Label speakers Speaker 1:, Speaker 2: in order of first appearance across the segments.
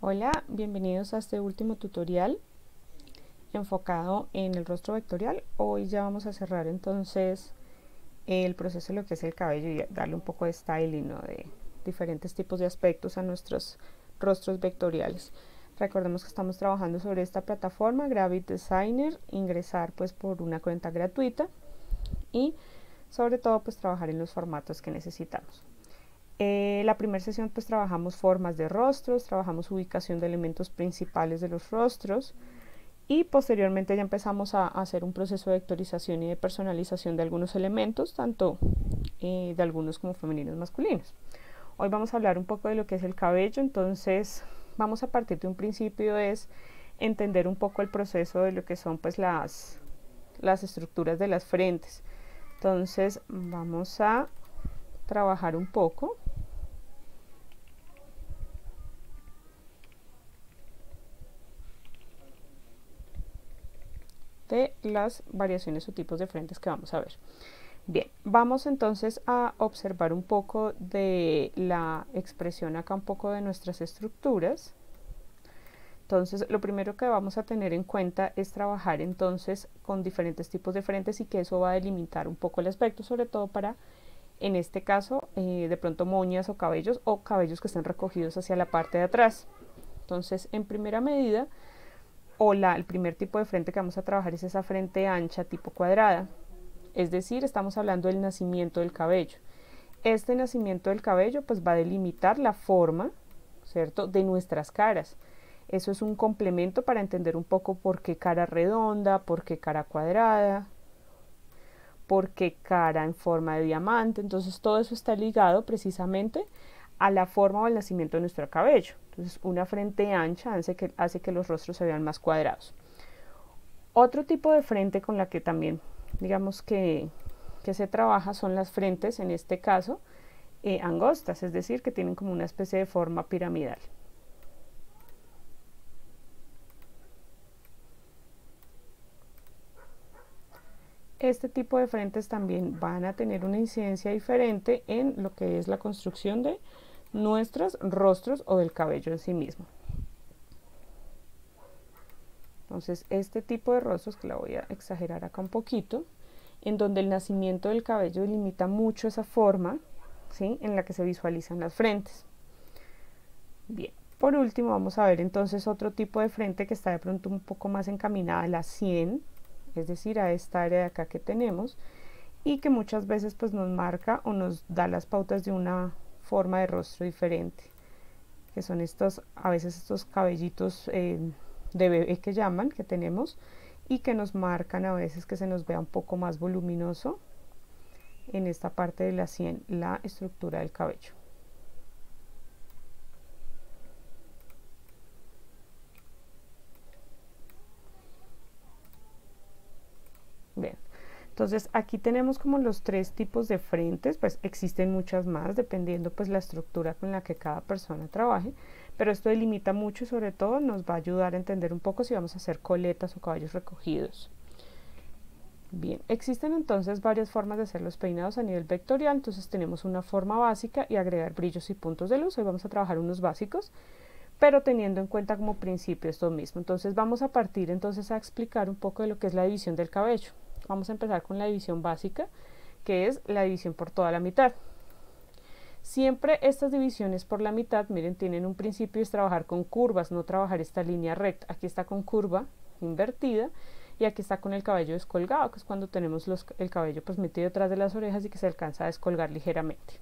Speaker 1: Hola, bienvenidos a este último tutorial enfocado en el rostro vectorial. Hoy ya vamos a cerrar entonces el proceso de lo que es el cabello y darle un poco de styling, ¿no? De diferentes tipos de aspectos a nuestros rostros vectoriales. Recordemos que estamos trabajando sobre esta plataforma Gravit Designer, ingresar pues por una cuenta gratuita y sobre todo pues trabajar en los formatos que necesitamos. La primera sesión pues trabajamos formas de rostros, trabajamos ubicación de elementos principales de los rostros y posteriormente ya empezamos a hacer un proceso de vectorización y de personalización de algunos elementos, tanto de algunos como femeninos masculinos. Hoy vamos a hablar un poco de lo que es el cabello, entonces vamos a partir de un principio, es entender un poco el proceso de lo que son pues las estructuras de las frentes. Entonces vamos a trabajar un poco de las variaciones o tipos de frentes que vamos a ver. Bien, vamos entonces a observar un poco de la expresión acá, un poco de nuestras estructuras. Entonces, lo primero que vamos a tener en cuenta es trabajar entonces con diferentes tipos de frentes y que eso va a delimitar un poco el aspecto, sobre todo para, en este caso, de pronto moñas o cabellos que estén recogidos hacia la parte de atrás. Entonces, en primera medida, el primer tipo de frente que vamos a trabajar es esa frente ancha tipo cuadrada, es decir, estamos hablando del nacimiento del cabello. Este nacimiento del cabello pues va a delimitar la forma, ¿cierto?, de nuestras caras. Eso es un complemento para entender un poco por qué cara redonda, por qué cara cuadrada, por qué cara en forma de diamante. Entonces todo eso está ligado precisamente a la forma o al nacimiento de nuestro cabello. Entonces una frente ancha hace que los rostros se vean más cuadrados. Otro tipo de frente con la que también digamos que se trabaja son las frentes, en este caso angostas, es decir, que tienen como una especie de forma piramidal. Este tipo de frentes también van a tener una incidencia diferente en lo que es la construcción de nuestros rostros o del cabello en sí mismo. Entonces este tipo de rostros, que la voy a exagerar acá un poquito, en donde el nacimiento del cabello limita mucho esa forma, ¿sí?, en la que se visualizan las frentes. Bien, por último vamos a ver entonces otro tipo de frente que está de pronto un poco más encaminada a la sien, es decir, a esta área de acá que tenemos, y que muchas veces pues nos marca o nos da las pautas de una forma de rostro diferente, que son a veces estos cabellitos de bebé que llaman, que tenemos, y que nos marcan a veces que se nos vea un poco más voluminoso en esta parte de la sien, la estructura del cabello. Bien, entonces aquí tenemos como los tres tipos de frentes, pues existen muchas más dependiendo pues la estructura con la que cada persona trabaje, pero esto delimita mucho y sobre todo nos va a ayudar a entender un poco si vamos a hacer coletas o cabellos recogidos. Bien, existen entonces varias formas de hacer los peinados a nivel vectorial. Entonces tenemos una forma básica y agregar brillos y puntos de luz. Hoy vamos a trabajar unos básicos, pero teniendo en cuenta como principio esto mismo. Entonces vamos a partir entonces a explicar un poco de lo que es la división del cabello. Vamos a empezar con la división básica, que es la división por toda la mitad. Siempre estas divisiones por la mitad, miren, tienen un principio, es trabajar con curvas, no trabajar esta línea recta. Aquí está con curva invertida y aquí está con el cabello descolgado, que es cuando tenemos el cabello pues metido detrás de las orejas y que se alcanza a descolgar ligeramente.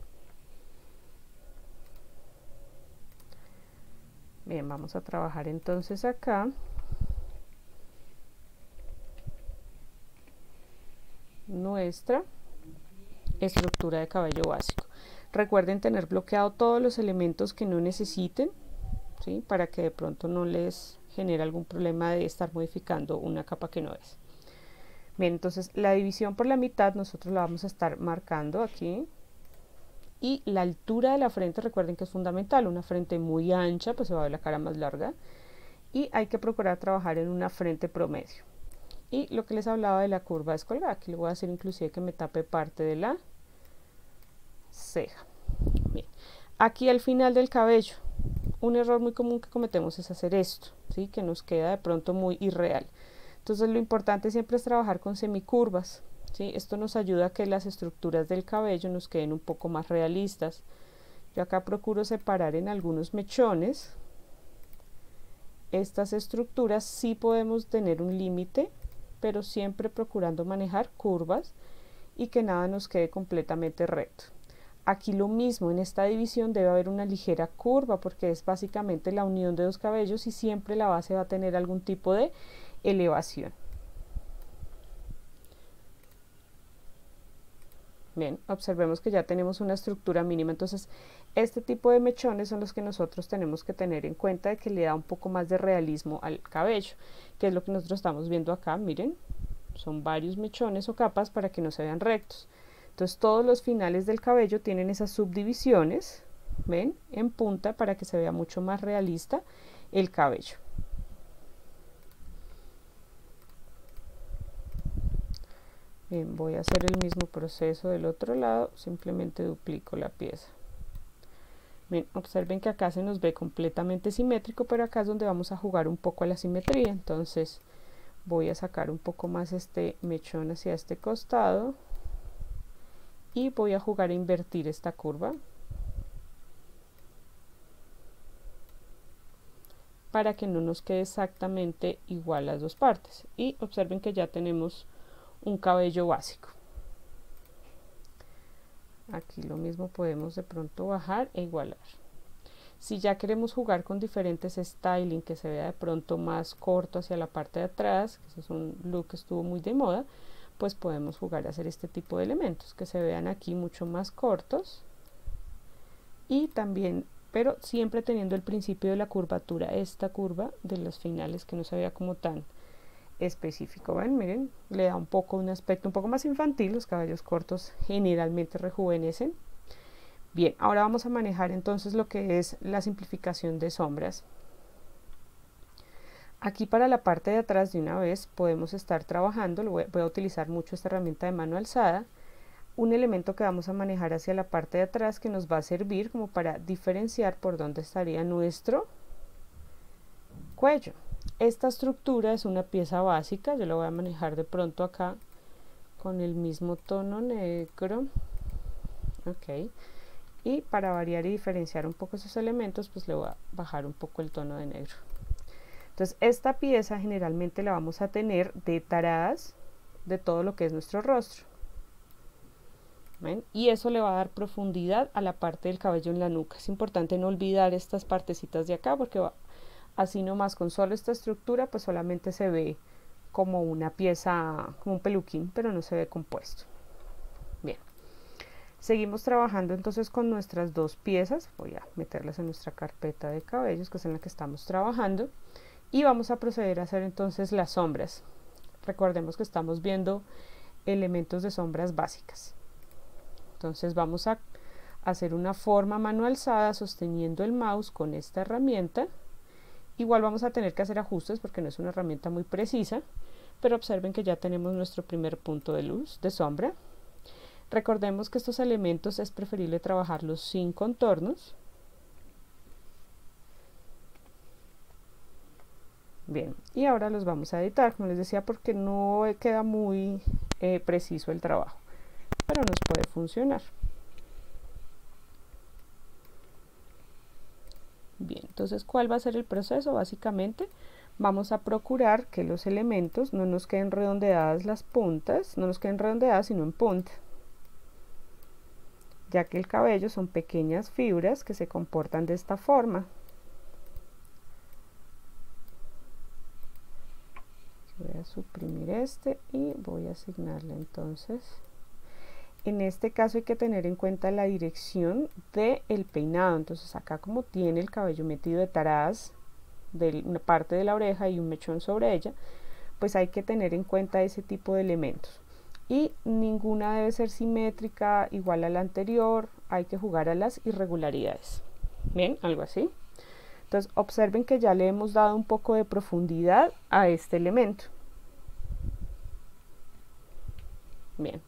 Speaker 1: Bien, vamos a trabajar entonces acá nuestra estructura de cabello básico. Recuerden tener bloqueado todos los elementos que no necesiten, ¿sí?, para que de pronto no les genere algún problema de estar modificando una capa que no es. Bien, entonces la división por la mitad nosotros la vamos a estar marcando aquí. Y la altura de la frente, recuerden que es fundamental. Una frente muy ancha pues se va a ver la cara más larga y hay que procurar trabajar en una frente promedio. Y lo que les hablaba de la curva descolgada, aquí le voy a hacer inclusive que me tape parte de la ceja. Bien. Aquí al final del cabello un error muy común que cometemos es hacer esto, ¿sí? Que nos queda de pronto muy irreal. Entonces lo importante siempre es trabajar con semicurvas, ¿sí? Esto nos ayuda a que las estructuras del cabello nos queden un poco más realistas. Yo acá procuro separar en algunos mechones. Estas estructuras sí podemos tener un límite, pero siempre procurando manejar curvas y que nada nos quede completamente recto. Aquí lo mismo, en esta división debe haber una ligera curva porque es básicamente la unión de dos cabellos y siempre la base va a tener algún tipo de elevación. Bien, observemos que ya tenemos una estructura mínima, entonces este tipo de mechones son los que nosotros tenemos que tener en cuenta de que le da un poco más de realismo al cabello, que es lo que nosotros estamos viendo acá, miren, son varios mechones o capas para que no se vean rectos. Entonces todos los finales del cabello tienen esas subdivisiones, ven, en punta para que se vea mucho más realista el cabello. Bien, voy a hacer el mismo proceso del otro lado, simplemente duplico la pieza. Bien, observen que acá se nos ve completamente simétrico, pero acá es donde vamos a jugar un poco a la simetría. Entonces voy a sacar un poco más este mechón hacia este costado y voy a jugar a invertir esta curva para que no nos quede exactamente igual las dos partes. Y observen que ya tenemos un cabello básico. Aquí lo mismo podemos de pronto bajar e igualar. Si ya queremos jugar con diferentes styling, que se vea de pronto más corto hacia la parte de atrás, que ese es un look que estuvo muy de moda, pues podemos jugar a hacer este tipo de elementos que se vean aquí mucho más cortos y también, pero siempre teniendo el principio de la curvatura, esta curva de los finales que no se vea como tan específico. ¿Ven? Miren, le da un poco un aspecto un poco más infantil. Los cabellos cortos generalmente rejuvenecen. Bien, ahora vamos a manejar entonces lo que es la simplificación de sombras. Aquí para la parte de atrás de una vez podemos estar trabajando, voy a utilizar mucho esta herramienta de mano alzada, un elemento que vamos a manejar hacia la parte de atrás que nos va a servir como para diferenciar por dónde estaría nuestro cuello. Esta estructura es una pieza básica, yo la voy a manejar de pronto acá con el mismo tono negro, ok, y para variar y diferenciar un poco esos elementos pues le voy a bajar un poco el tono de negro. Entonces esta pieza generalmente la vamos a tener de taradas de todo lo que es nuestro rostro. ¿Ven? Y eso le va a dar profundidad a la parte del cabello en la nuca. Es importante no olvidar estas partecitas de acá porque así nomás con solo esta estructura pues solamente se ve como una pieza, como un peluquín, pero no se ve compuesto. Bien, seguimos trabajando entonces con nuestras dos piezas. Voy a meterlas en nuestra carpeta de cabellos, que es en la que estamos trabajando. Y vamos a proceder a hacer entonces las sombras. Recordemos que estamos viendo elementos de sombras básicas. Entonces vamos a hacer una forma a mano alzada sosteniendo el mouse con esta herramienta. Igual vamos a tener que hacer ajustes porque no es una herramienta muy precisa, pero observen que ya tenemos nuestro primer punto de luz, de sombra. Recordemos que estos elementos es preferible trabajarlos sin contornos. Bien, y ahora los vamos a editar, como les decía, porque no queda muy preciso el trabajo, pero nos puede funcionar. Bien, entonces, ¿cuál va a ser el proceso? Básicamente, vamos a procurar que los elementos no nos queden redondeadas las puntas, no nos queden redondeadas, sino en punta, ya que el cabello son pequeñas fibras que se comportan de esta forma. Voy a suprimir este y voy a asignarle entonces. En este caso hay que tener en cuenta la dirección del peinado. Entonces acá, como tiene el cabello metido de taradas de una parte de la oreja y un mechón sobre ella, pues hay que tener en cuenta ese tipo de elementos. Y ninguna debe ser simétrica igual a la anterior, hay que jugar a las irregularidades. Bien, algo así. Entonces observen que ya le hemos dado un poco de profundidad a este elemento. Bien,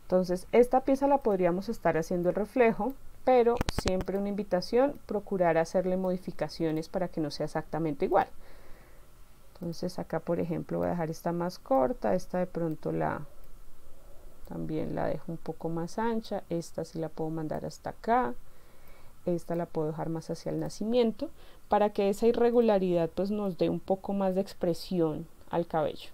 Speaker 1: entonces esta pieza la podríamos estar haciendo el reflejo pero siempre una invitación, procurar hacerle modificaciones para que no sea exactamente igual. Entonces acá, por ejemplo, voy a dejar esta más corta, esta de pronto también la dejo un poco más ancha, esta sí la puedo mandar hasta acá, esta la puedo dejar más hacia el nacimiento, para que esa irregularidad pues nos dé un poco más de expresión al cabello.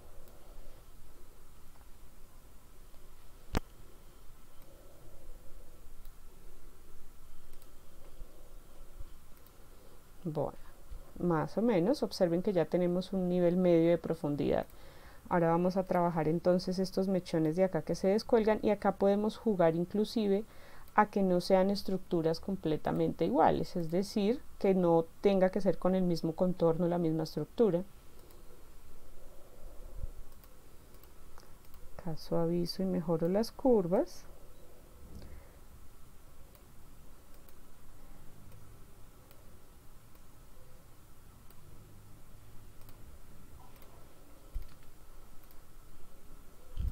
Speaker 1: Bueno, más o menos, observen que ya tenemos un nivel medio de profundidad. Ahora vamos a trabajar entonces estos mechones de acá que se descuelgan, y acá podemos jugar inclusive a que no sean estructuras completamente iguales, es decir, que no tenga que ser con el mismo contorno, la misma estructura. Acá suavizo y mejoro las curvas.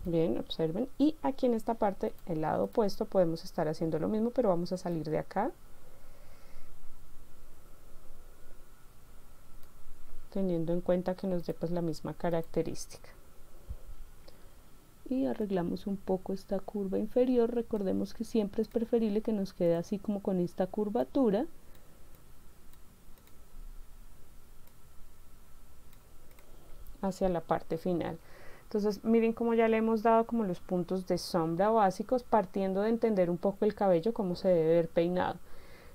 Speaker 1: Bien, observen, y aquí en esta parte, el lado opuesto, podemos estar haciendo lo mismo, pero vamos a salir de acá, teniendo en cuenta que nos dé pues la misma característica. Y arreglamos un poco esta curva inferior. Recordemos que siempre es preferible que nos quede así como con esta curvatura. Hacia la parte final. Entonces miren cómo ya le hemos dado como los puntos de sombra básicos, partiendo de entender un poco el cabello, cómo se debe ver peinado.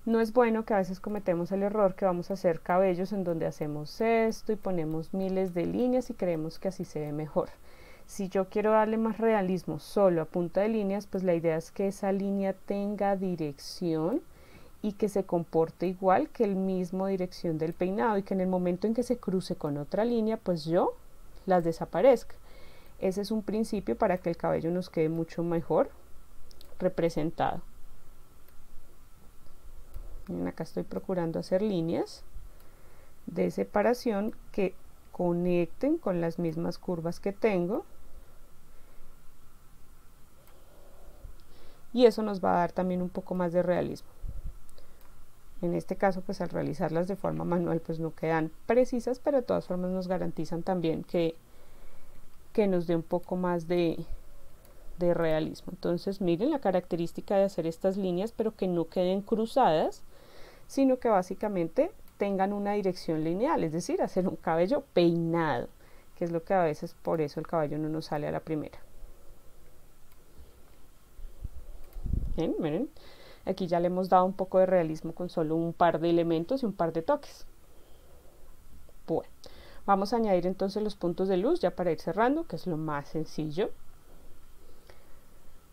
Speaker 1: No es bueno, que a veces cometemos el error que vamos a hacer cabellos en donde hacemos esto y ponemos miles de líneas y creemos que así se ve mejor. Si yo quiero darle más realismo solo a punta de líneas, pues la idea es que esa línea tenga dirección y que se comporte igual que el mismo dirección del peinado, y que en el momento en que se cruce con otra línea, pues yo las desaparezca. Ese es un principio para que el cabello nos quede mucho mejor representado. Miren, acá estoy procurando hacer líneas de separación que conecten con las mismas curvas que tengo, y eso nos va a dar también un poco más de realismo. En este caso, pues al realizarlas de forma manual, pues no quedan precisas, pero de todas formas nos garantizan también que nos dé un poco más de realismo. Entonces miren la característica de hacer estas líneas, pero que no queden cruzadas, sino que básicamente tengan una dirección lineal, es decir, hacer un cabello peinado, que es lo que a veces por eso el cabello no nos sale a la primera. Bien, miren, aquí ya le hemos dado un poco de realismo con solo un par de elementos y un par de toques. Bueno, vamos a añadir entonces los puntos de luz ya para ir cerrando, que es lo más sencillo.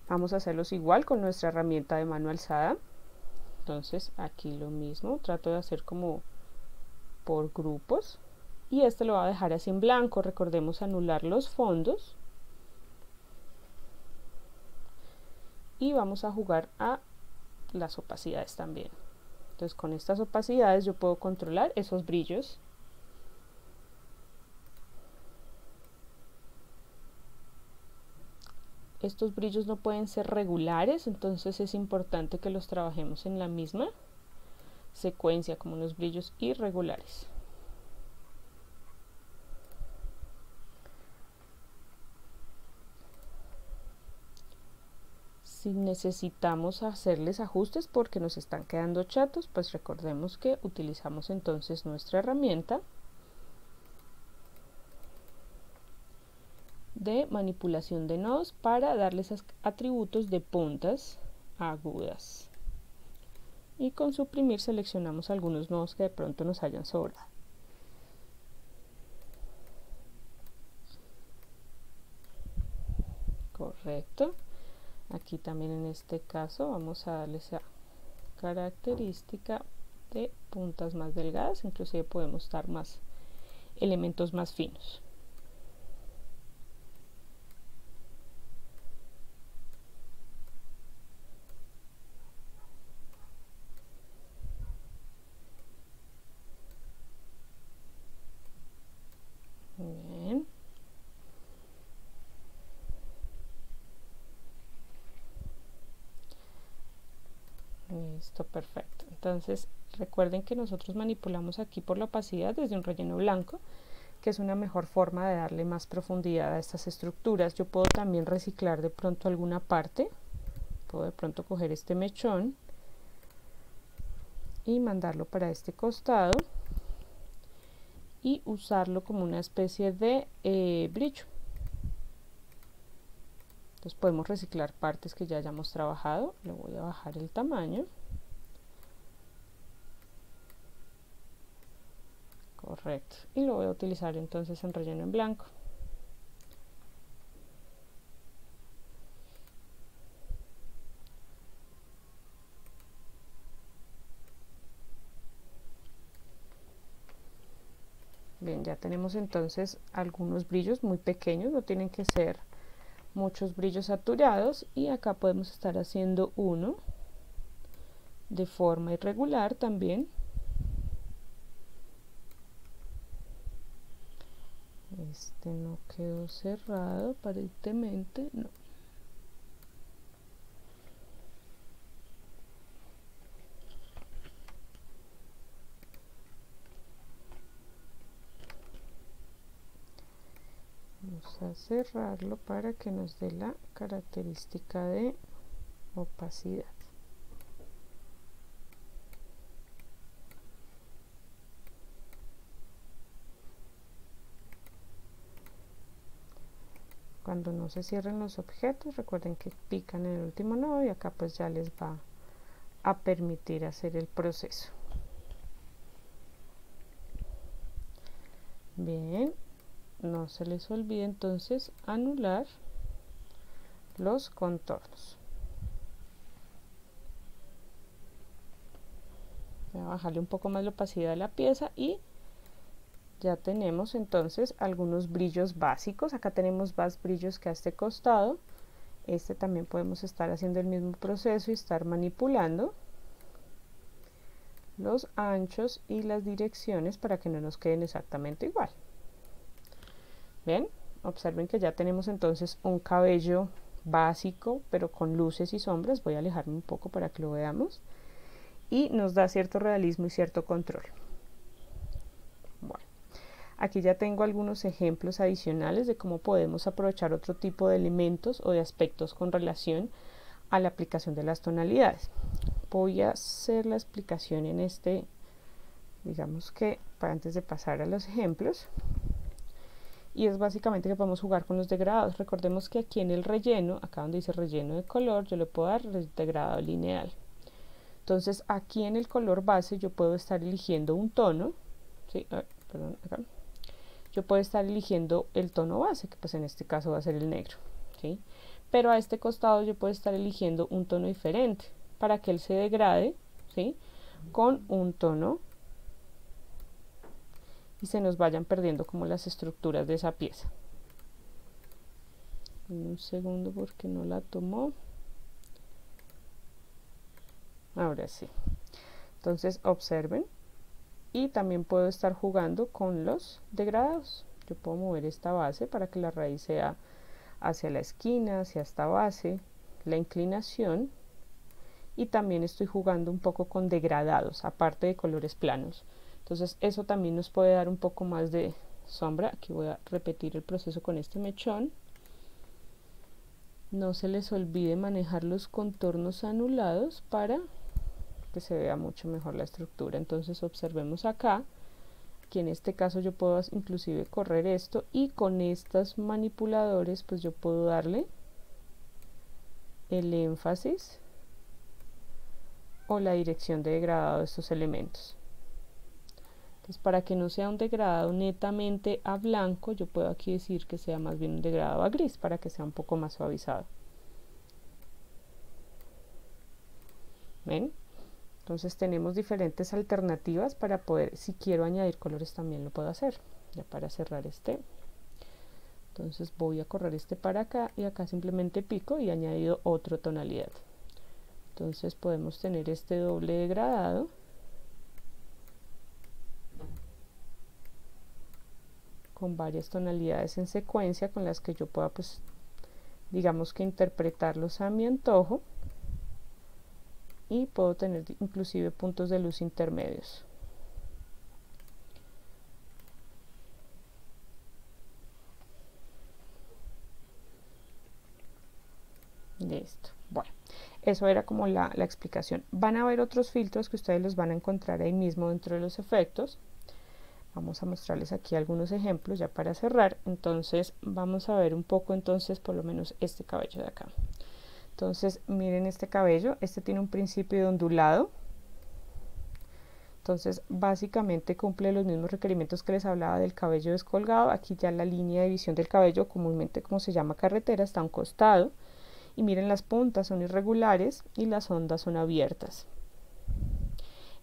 Speaker 1: Vamos a hacerlos igual con nuestra herramienta de mano alzada. Entonces aquí lo mismo, trato de hacer como por grupos, y este lo voy a dejar así en blanco. Recordemos anular los fondos y vamos a jugar a las opacidades también. Entonces con estas opacidades yo puedo controlar esos brillos. Estos brillos no pueden ser regulares, entonces es importante que los trabajemos en la misma secuencia como los brillos irregulares. Si necesitamos hacerles ajustes porque nos están quedando chatos, pues recordemos que utilizamos entonces nuestra herramienta de manipulación de nodos para darles atributos de puntas agudas, y con suprimir seleccionamos algunos nodos que de pronto nos hayan sobrado. Correcto. Aquí también en este caso vamos a darle esa característica de puntas más delgadas, inclusive podemos dar más elementos más finos. Bien. Listo, perfecto. Entonces recuerden que nosotros manipulamos aquí por la opacidad desde un relleno blanco, que es una mejor forma de darle más profundidad a estas estructuras. Yo puedo también reciclar de pronto alguna parte, puedo de pronto coger este mechón y mandarlo para este costado y usarlo como una especie de brillo. Entonces podemos reciclar partes que ya hayamos trabajado. Le voy a bajar el tamaño. Correcto. Y lo voy a utilizar entonces en relleno en blanco. Bien, ya tenemos entonces algunos brillos muy pequeños, no tienen que ser muchos brillos saturados, y acá podemos estar haciendo uno de forma irregular también. Este no quedó cerrado aparentemente, no. Vamos a cerrarlo para que nos dé la característica de opacidad. Cuando no se cierren los objetos, recuerden que pican en el último nodo y acá pues ya les va a permitir hacer el proceso. Bien, no se les olvide entonces anular los contornos. Voy a bajarle un poco más la opacidad de la pieza y ya tenemos entonces algunos brillos básicos. Acá tenemos más brillos que a este costado. Este también podemos estar haciendo el mismo proceso y estar manipulando los anchos y las direcciones para que no nos queden exactamente igual. Bien, observen que ya tenemos entonces un cabello básico pero con luces y sombras. Voy a alejarme un poco para que lo veamos, y nos da cierto realismo y cierto control. Bueno, aquí ya tengo algunos ejemplos adicionales de cómo podemos aprovechar otro tipo de elementos o de aspectos con relación a la aplicación de las tonalidades. Voy a hacer la explicación en este, digamos que para antes de pasar a los ejemplos, y es básicamente que podemos jugar con los degradados. Recordemos que aquí en el relleno, acá donde dice relleno de color, yo le puedo dar degradado lineal. Entonces aquí en el color base yo puedo estar eligiendo un tono, ¿sí? Perdón, acá. Yo puedo estar eligiendo el tono base, que pues en este caso va a ser el negro, ¿sí? Pero a este costado yo puedo estar eligiendo un tono diferente para que él se degrade, ¿sí?, con un tono y se nos vayan perdiendo como las estructuras de esa pieza. Un segundo porque no la tomó. Ahora sí. Entonces observen, y también puedo estar jugando con los degradados. Yo puedo mover esta base para que la raíz sea hacia la esquina, hacia esta base, la inclinación, y también estoy jugando un poco con degradados, aparte de colores planos. Entonces eso también nos puede dar un poco más de sombra. Aquí voy a repetir el proceso con este mechón. No se les olvide manejar los contornos anulados para que se vea mucho mejor la estructura. Entonces observemos acá que en este caso yo puedo inclusive correr esto, y con estos manipuladores pues yo puedo darle el énfasis o la dirección de degradado de estos elementos. Entonces, para que no sea un degradado netamente a blanco, yo puedo aquí decir que sea más bien un degradado a gris, para que sea un poco más suavizado. ¿Ven? Entonces tenemos diferentes alternativas para poder, si quiero añadir colores también lo puedo hacer. Ya para cerrar este, entonces voy a correr este para acá, y acá simplemente pico y he añadido otra tonalidad. Entonces podemos tener este doble degradado con varias tonalidades en secuencia con las que yo pueda, pues, digamos que interpretarlos a mi antojo. y puedo tener inclusive puntos de luz intermedios. Listo. Bueno, eso era como la explicación. Van a haber otros filtros que ustedes los van a encontrar ahí mismo dentro de los efectos. Vamos a mostrarles aquí algunos ejemplos ya para cerrar. Entonces vamos a ver un poco entonces por lo menos este cabello de acá. Entonces miren este cabello, este tiene un principio de ondulado. Entonces básicamente cumple los mismos requerimientos que les hablaba del cabello descolgado. Aquí ya la línea de visión del cabello, comúnmente como se llama carretera, está a un costado. Y miren, las puntas son irregulares y las ondas son abiertas.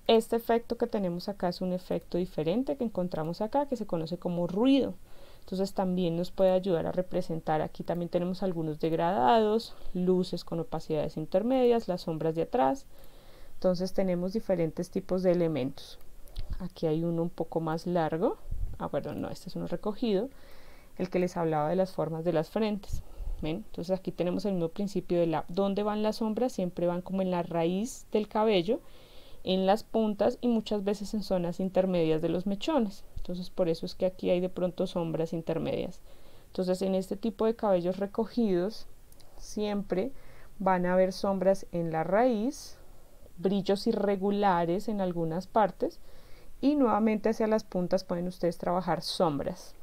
Speaker 1: Este efecto que tenemos acá es un efecto diferente que encontramos acá, que se conoce como ruido. Entonces también nos puede ayudar a representar. Aquí también tenemos algunos degradados, luces con opacidades intermedias, las sombras de atrás. Entonces tenemos diferentes tipos de elementos. Aquí hay uno un poco más largo. Bueno, no, este es uno recogido. El que les hablaba de las formas de las frentes. ¿Ven? Entonces aquí tenemos el mismo principio de ¿dónde van las sombras? Siempre van como en la raíz del cabello, en las puntas y muchas veces en zonas intermedias de los mechones. Entonces por eso es que aquí hay de pronto sombras intermedias. Entonces en este tipo de cabellos recogidos siempre van a haber sombras en la raíz, brillos irregulares en algunas partes y nuevamente hacia las puntas pueden ustedes trabajar sombras.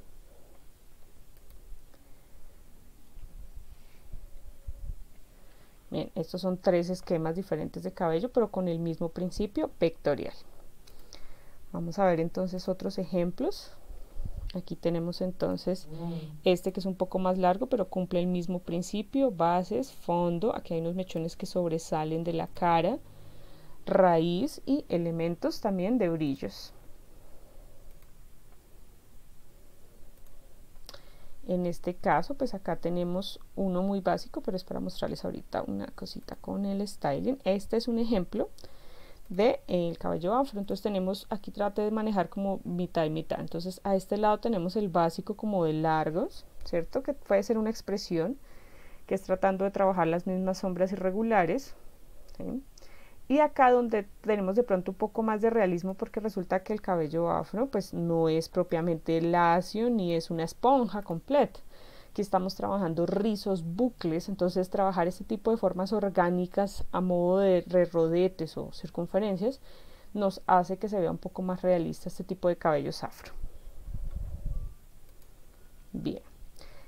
Speaker 1: Bien, estos son 3 esquemas diferentes de cabello, pero con el mismo principio vectorial. Vamos a ver entonces otros ejemplos. Aquí tenemos entonces este que es un poco más largo, pero cumple el mismo principio, bases, fondo. Aquí hay unos mechones que sobresalen de la cara, raíz y elementos también de brillos. En este caso, pues acá tenemos uno muy básico, pero es para mostrarles ahorita una cosita con el styling. Este es un ejemplo de el cabello afro. Entonces tenemos, aquí trate de manejar como mitad y mitad. Entonces a este lado tenemos el básico como de largos, ¿cierto? Que puede ser una expresión, que es tratando de trabajar las mismas sombras irregulares, ¿sí? Y acá donde tenemos de pronto un poco más de realismo, porque resulta que el cabello afro pues no es propiamente lacio ni es una esponja completa. Aquí estamos trabajando rizos, bucles, entonces trabajar este tipo de formas orgánicas a modo de rodetes o circunferencias nos hace que se vea un poco más realista este tipo de cabellos afro. Bien.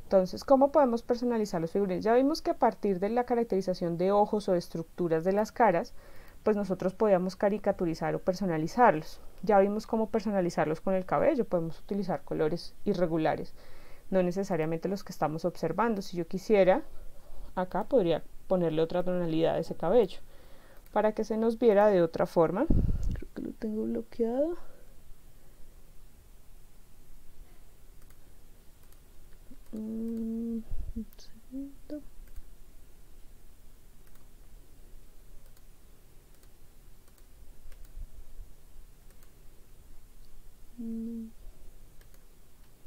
Speaker 1: Entonces, ¿cómo podemos personalizar los figurines? Ya vimos que a partir de la caracterización de ojos o de estructuras de las caras, pues nosotros podíamos caricaturizar o personalizarlos. Ya vimos cómo personalizarlos con el cabello, podemos utilizar colores irregulares, no necesariamente los que estamos observando. Si yo quisiera, acá podría ponerle otra tonalidad a ese cabello, para que se nos viera de otra forma. Creo que lo tengo bloqueado. Un segundo.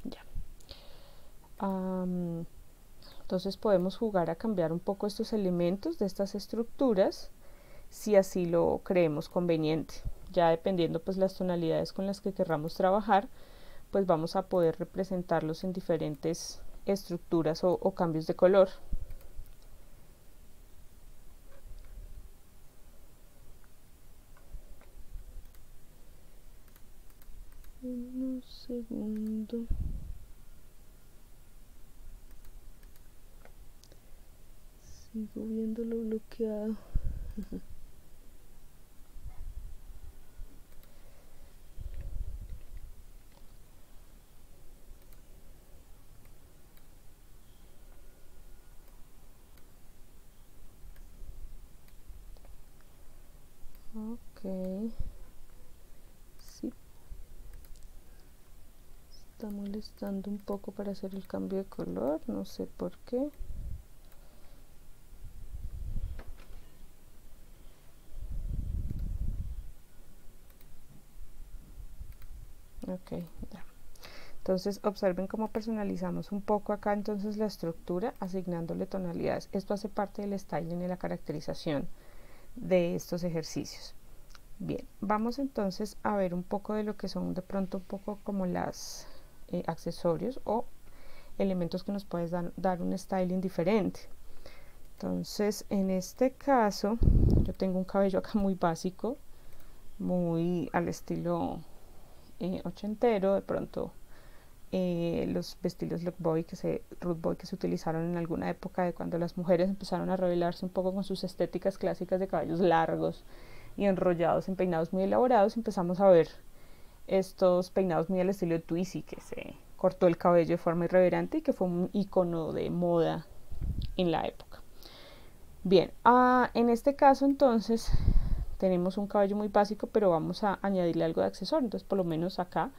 Speaker 1: Ya. Entonces podemos jugar a cambiar un poco estos elementos de estas estructuras si así lo creemos conveniente. Ya dependiendo pues las tonalidades con las que querramos trabajar, pues vamos a poder representarlos en diferentes estructuras o cambios de color. Un segundo. Sigo viéndolo bloqueado. Ok. Sí. Está molestando un poco para hacer el cambio de color, no sé por qué. Ok, ya. Entonces observen cómo personalizamos un poco acá entonces la estructura asignándole tonalidades. Esto hace parte del styling y la caracterización de estos ejercicios. Bien, vamos entonces a ver un poco de lo que son de pronto un poco como las accesorios o elementos que nos puedes dar un styling diferente. Entonces, en este caso, yo tengo un cabello acá muy básico, muy al estilo ochentero, de pronto los vestidos root boy que se utilizaron en alguna época de cuando las mujeres empezaron a rebelarse un poco con sus estéticas clásicas de cabellos largos y enrollados en peinados muy elaborados. Empezamos a ver estos peinados muy al estilo de Twizy, que se cortó el cabello de forma irreverente y que fue un icono de moda en la época. Bien, en este caso entonces tenemos un cabello muy básico, pero vamos a añadirle algo de accesorio. Entonces, por lo menos acá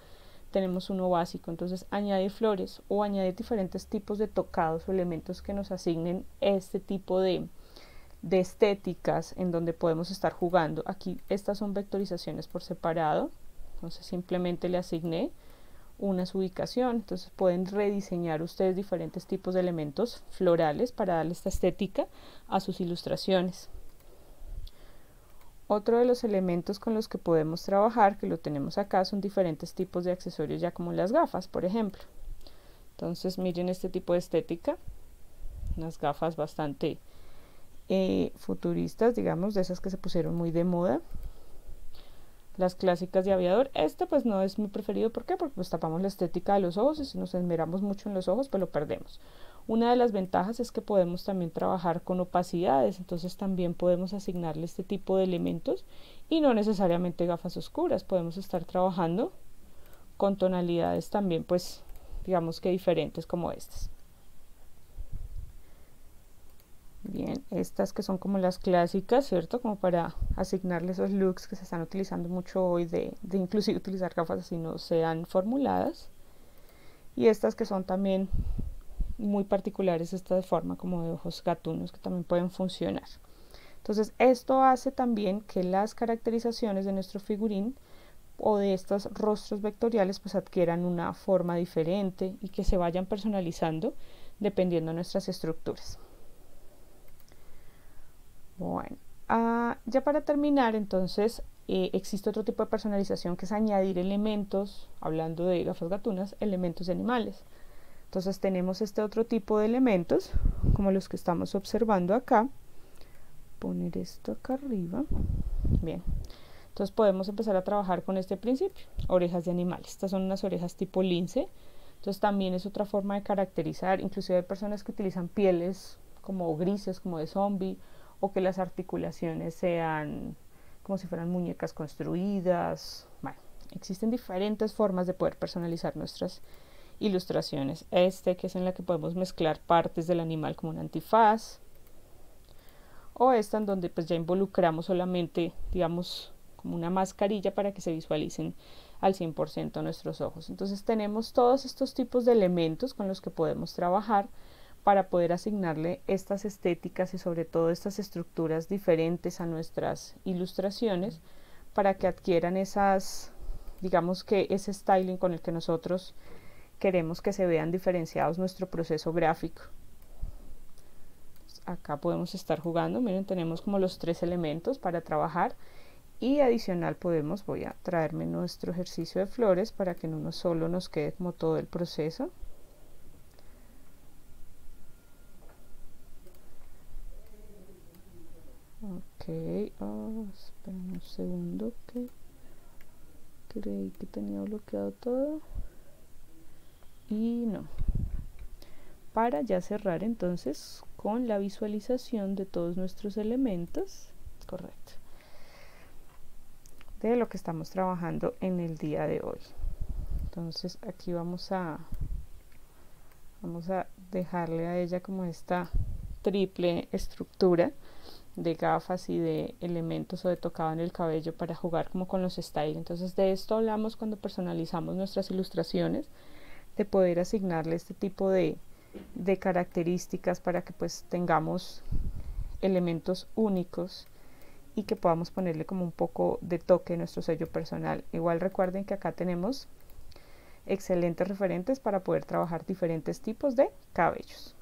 Speaker 1: tenemos uno básico. Entonces, añadir flores o añadir diferentes tipos de tocados o elementos que nos asignen este tipo de estéticas en donde podemos estar jugando. Aquí estas son vectorizaciones por separado. Entonces, simplemente le asigné una ubicación. Entonces pueden rediseñar ustedes diferentes tipos de elementos florales para darle esta estética a sus ilustraciones. Otro de los elementos con los que podemos trabajar, que lo tenemos acá, son diferentes tipos de accesorios, ya como las gafas, por ejemplo. Entonces miren este tipo de estética, unas gafas bastante futuristas, digamos, de esas que se pusieron muy de moda. Las clásicas de aviador, este pues no es mi preferido. ¿Por qué? Porque pues tapamos la estética de los ojos y si nos esmeramos mucho en los ojos pues lo perdemos. Una de las ventajas es que podemos también trabajar con opacidades, entonces también podemos asignarle este tipo de elementos y no necesariamente gafas oscuras, podemos estar trabajando con tonalidades también pues digamos que diferentes como estas. Bien, estas que son como las clásicas, ¿cierto? Como para asignarle esos looks que se están utilizando mucho hoy de inclusive utilizar gafas así no sean formuladas. Y estas que son también muy particulares, esta de forma como de ojos gatunos que también pueden funcionar. Entonces esto hace también que las caracterizaciones de nuestro figurín o de estos rostros vectoriales pues adquieran una forma diferente y que se vayan personalizando dependiendo de nuestras estructuras. Bueno, ya para terminar, entonces existe otro tipo de personalización que es añadir elementos, hablando de gafas gatunas, elementos de animales. Entonces tenemos este otro tipo de elementos, como los que estamos observando acá. Poner esto acá arriba. Bien, entonces podemos empezar a trabajar con este principio, orejas de animales. Estas son unas orejas tipo lince, entonces también es otra forma de caracterizar. Inclusive hay personas que utilizan pieles como grises, como de zombie, o que las articulaciones sean como si fueran muñecas construidas. Bueno, existen diferentes formas de poder personalizar nuestras ilustraciones. Este que es en la que podemos mezclar partes del animal como un antifaz, o esta en donde pues ya involucramos solamente digamos como una mascarilla para que se visualicen al 100% nuestros ojos. Entonces tenemos todos estos tipos de elementos con los que podemos trabajar para poder asignarle estas estéticas y sobre todo estas estructuras diferentes a nuestras ilustraciones para que adquieran esas, digamos que ese styling con el que nosotros queremos que se vean diferenciados nuestro proceso gráfico. Acá podemos estar jugando, miren, tenemos como los tres elementos para trabajar y adicional podemos, voy a traerme nuestro ejercicio de flores para que en uno solo nos quede como todo el proceso. Ok, esperen un segundo que creí que tenía bloqueado todo y no. Para ya cerrar entonces con la visualización de todos nuestros elementos, correcto, de lo que estamos trabajando en el día de hoy. Entonces aquí vamos a dejarle a ella como esta triple estructura de gafas y de elementos o de tocado en el cabello para jugar como con los styles. Entonces de esto hablamos cuando personalizamos nuestras ilustraciones, de poder asignarle este tipo de características para que pues tengamos elementos únicos y que podamos ponerle como un poco de toque a nuestro sello personal. Igual recuerden que acá tenemos excelentes referentes para poder trabajar diferentes tipos de cabellos.